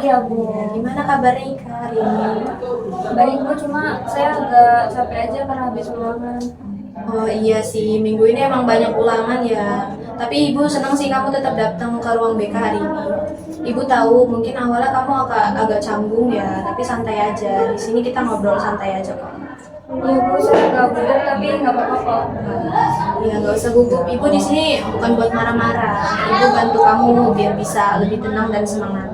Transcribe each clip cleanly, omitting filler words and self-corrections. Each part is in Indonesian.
Iya Bu, Gimana kabarnya Ika hari ini? baik Bu, cuma saya agak capek aja karena habis ulangan. Oh iya sih, minggu ini emang banyak ulangan ya. Tapi Ibu senang sih kamu tetap datang ke ruang BK hari ini. Ibu tahu mungkin awalnya kamu agak canggung ya, tapi santai aja. Di sini kita ngobrol santai aja kok. Iya Bu, saya agak gugup tapi nggak apa-apa kok. Ya nggak usah gugup. Ibu di sini bukan buat marah-marah. Ibu bantu kamu biar bisa lebih tenang dan semangat.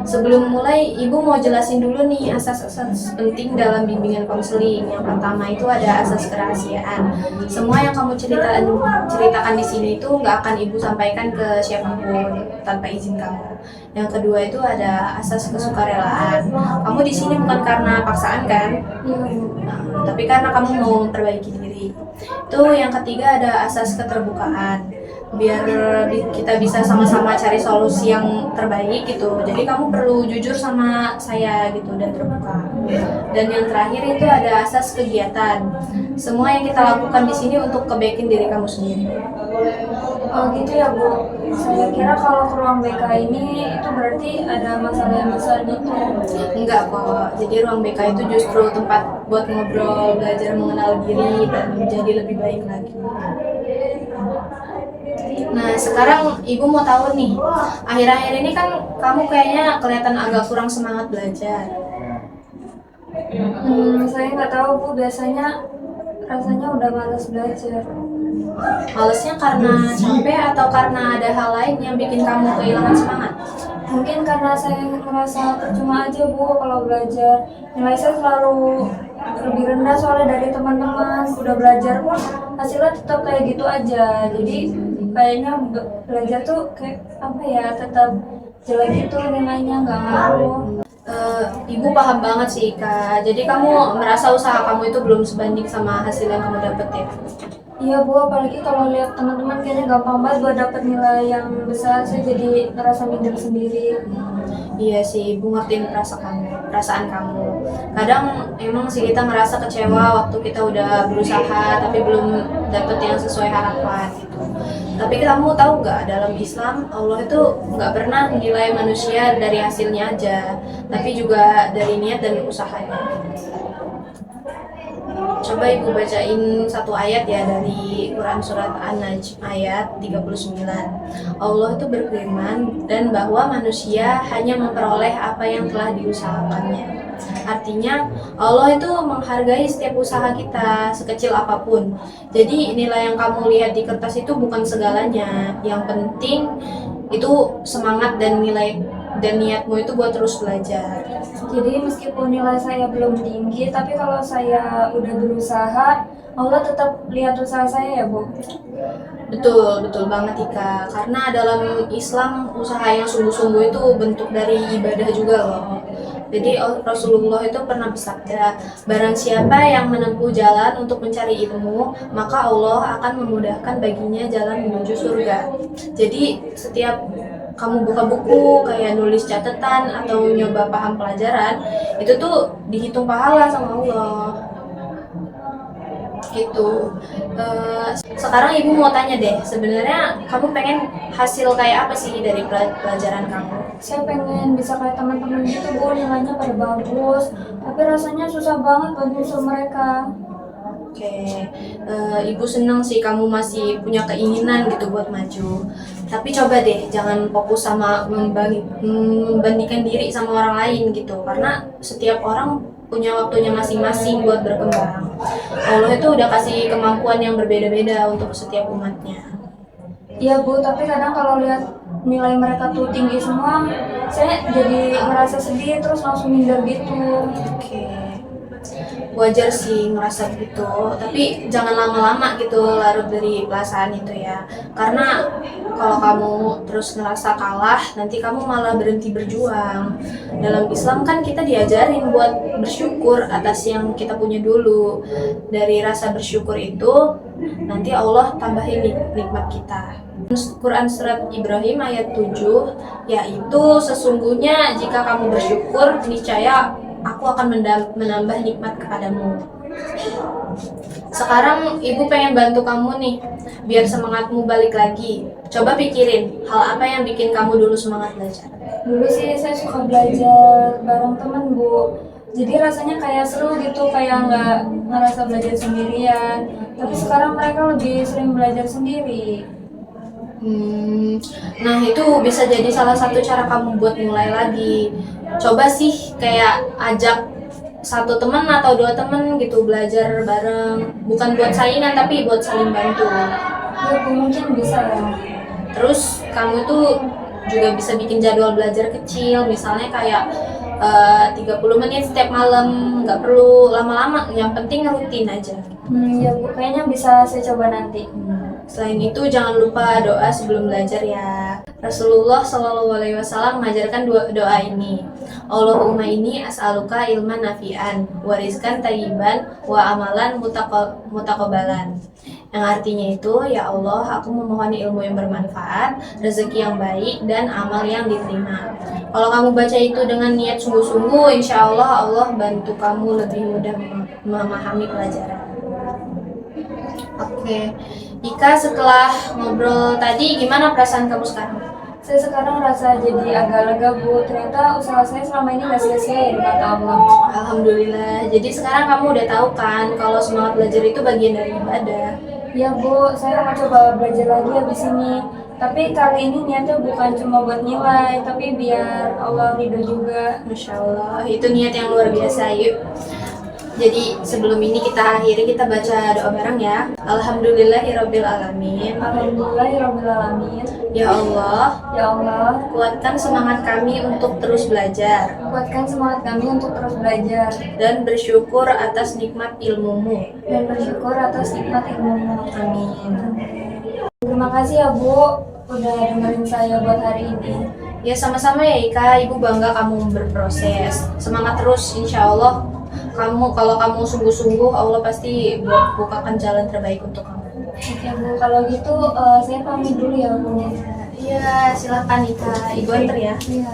Sebelum mulai, Ibu mau jelasin dulu nih asas-asas penting dalam bimbingan konseling. Yang pertama itu ada asas kerahasiaan. Semua yang kamu ceritakan di sini itu nggak akan Ibu sampaikan ke siapapun tanpa izin kamu. Yang kedua itu ada asas kesukarelaan. Kamu di sini bukan karena paksaan kan? Iya Bu. Tapi karena kamu mau memperbaiki diri. Itu yang ketiga ada asas keterbukaan. Biar kita bisa sama-sama cari solusi yang terbaik gitu. Jadi kamu perlu jujur sama saya gitu dan terbuka. Dan yang terakhir itu ada asas kegiatan. Semua yang kita lakukan di sini untuk kebaikan diri kamu sendiri. Oh gitu ya Bu. Saya kira kalau ke ruang BK ini itu berarti ada masalah yang besar gitu. Enggak kok. Jadi ruang BK itu justru tempat buat ngobrol, belajar mengenal diri dan menjadi lebih baik lagi. Nah, sekarang Ibu mau tahu nih, akhir-akhir ini kan kamu kayaknya kelihatan agak kurang semangat belajar. Saya nggak tahu Bu. Biasanya rasanya udah malas belajar. Malesnya karena capek atau karena ada hal lain yang bikin kamu kehilangan semangat? Mungkin karena saya merasa percuma aja Bu kalau belajar. Nilai saya selalu lebih rendah soalnya dari teman-teman. Udah belajar pun hasilnya tetap kayak gitu aja. Jadi kayaknya belajar tuh kayak apa ya, tetap jelek gitu nilainya, nggak ngaruh. Ibu paham banget sih Kak. Jadi kamu merasa usaha kamu itu belum sebanding sama hasil yang kamu dapet ya? Iya Bu, apalagi kalau lihat teman-teman kayaknya gampang banget buat dapet nilai yang besar. Saya jadi ngerasa minder sendiri. Iya sih, Ibu ngertiin perasaan kamu. Kadang emang sih kita ngerasa kecewa waktu kita udah berusaha tapi belum dapet yang sesuai harapan gitu. Tapi kamu tahu nggak, dalam Islam Allah itu nggak pernah menilai manusia dari hasilnya aja, tapi juga dari niat dan usahanya. Coba Ibu bacain satu ayat ya dari Quran Surat An-Najm ayat 39. Allah itu berfirman, dan bahwa manusia hanya memperoleh apa yang telah diusahakannya. Artinya Allah itu menghargai setiap usaha kita sekecil apapun. Jadi nilai yang kamu lihat di kertas itu bukan segalanya. Yang penting itu semangat dan nilai dan niatmu itu buat terus belajar. Jadi meskipun nilai saya belum tinggi, tapi kalau saya udah berusaha, Allah tetap lihat usaha saya ya Bu. Betul, betul banget Ika. Karena dalam Islam usaha yang sungguh-sungguh itu bentuk dari ibadah juga loh. Jadi Rasulullah itu pernah bersabda, barang siapa yang menempuh jalan untuk mencari ilmu, maka Allah akan memudahkan baginya jalan menuju surga. Jadi setiap kamu buka buku, kayak nulis catatan atau nyoba paham pelajaran, itu tuh dihitung pahala sama Allah. Gitu. Sekarang Ibu mau tanya deh, sebenarnya kamu pengen hasil kayak apa sih dari pelajaran kamu? Saya pengen bisa kayak teman-teman gitu Bu, nilainya pada bagus, tapi rasanya susah banget buat nyusul mereka. Oke, Ibu seneng sih kamu masih punya keinginan gitu buat maju. Tapi coba deh, jangan fokus sama membandingkan diri sama orang lain gitu. Karena setiap orang punya waktunya masing-masing buat berkembang. Allah itu udah kasih kemampuan yang berbeda-beda untuk setiap umatnya. Iya Bu, tapi kadang kalau lihat nilai mereka tuh tinggi semua, saya jadi ngerasa sedih terus langsung minder gitu. Oke. Wajar sih ngerasa gitu, tapi jangan lama-lama gitu larut dari perasaan itu ya. Karena kalau kamu terus ngerasa kalah, nanti kamu malah berhenti berjuang. Dalam Islam kan kita diajarin buat bersyukur atas yang kita punya dulu. Dari rasa bersyukur itu, nanti Allah tambahin nikmat kita. Quran Surat Ibrahim ayat 7, yaitu sesungguhnya jika kamu bersyukur, niscaya aku akan menambah nikmat kepadamu. Sekarang Ibu pengen bantu kamu nih, biar semangatmu balik lagi. Coba pikirin, hal apa yang bikin kamu dulu semangat belajar? Dulu sih saya suka belajar bareng temen Bu. Jadi rasanya kayak seru gitu, kayak nggak ngerasa belajar sendirian. Tapi sekarang mereka lebih sering belajar sendiri. Nah itu bisa jadi salah satu cara kamu buat mulai lagi. Coba sih kayak ajak satu teman atau dua teman gitu belajar bareng. Bukan buat saingan tapi buat saling bantu. Ya Bu, mungkin bisa ya. Terus kamu tuh juga bisa bikin jadwal belajar kecil. Misalnya kayak 30 menit setiap malam. Nggak perlu lama-lama, yang penting rutin aja. Ya Bu, kayaknya bisa saya coba nanti. Selain itu jangan lupa doa sebelum belajar ya. Rasulullah Shallallahu Alaihi Wasallam mengajarkan doa ini. Allahumma ini as'aluka ilman nafi'an, warizkan tayyiban, wa amalan mutaqabbalan. Yang artinya itu, ya Allah, aku memohon ilmu yang bermanfaat, rezeki yang baik, dan amal yang diterima. Kalau kamu baca itu dengan niat sungguh-sungguh, insya Allah Allah bantu kamu lebih mudah memahami pelajaran. Oke, Ika, setelah ngobrol tadi, gimana perasaan kamu sekarang? Saya sekarang rasa jadi agak lega Bu. Ternyata usaha saya selama ini nggak sia-sia ya di mata Allah. Alhamdulillah. Jadi sekarang kamu udah tahu kan kalau semangat belajar itu bagian dari ibadah. Ya Bu, saya mau coba belajar lagi habis ini. Tapi kali ini niatnya bukan cuma buat nilai, tapi biar Allah ridho juga. Masya Allah, itu niat yang luar biasa. Yuk. Jadi sebelum ini kita akhiri, kita baca doa bareng ya. Alhamdulillahirabbil alamin. Alhamdulillahirabbil alamin. Ya Allah, Ya Allah, kuatkan semangat kami untuk terus belajar kuatkan semangat kami untuk terus belajar dan bersyukur atas nikmat ilmumu. dan bersyukur atas nikmat ilmu-Mu. Amin. Terima kasih ya Bu, udah dengerin saya buat hari ini. Ya sama-sama ya Ika, Ibu bangga kamu berproses. Semangat terus, insya Allah. Kalau kamu sungguh-sungguh, Allah pasti bukakan jalan terbaik untuk kamu. Oke Bu, kalau gitu saya pamit dulu ya Bu. Iya, silakan Ika. Ibu antar ya. Iya.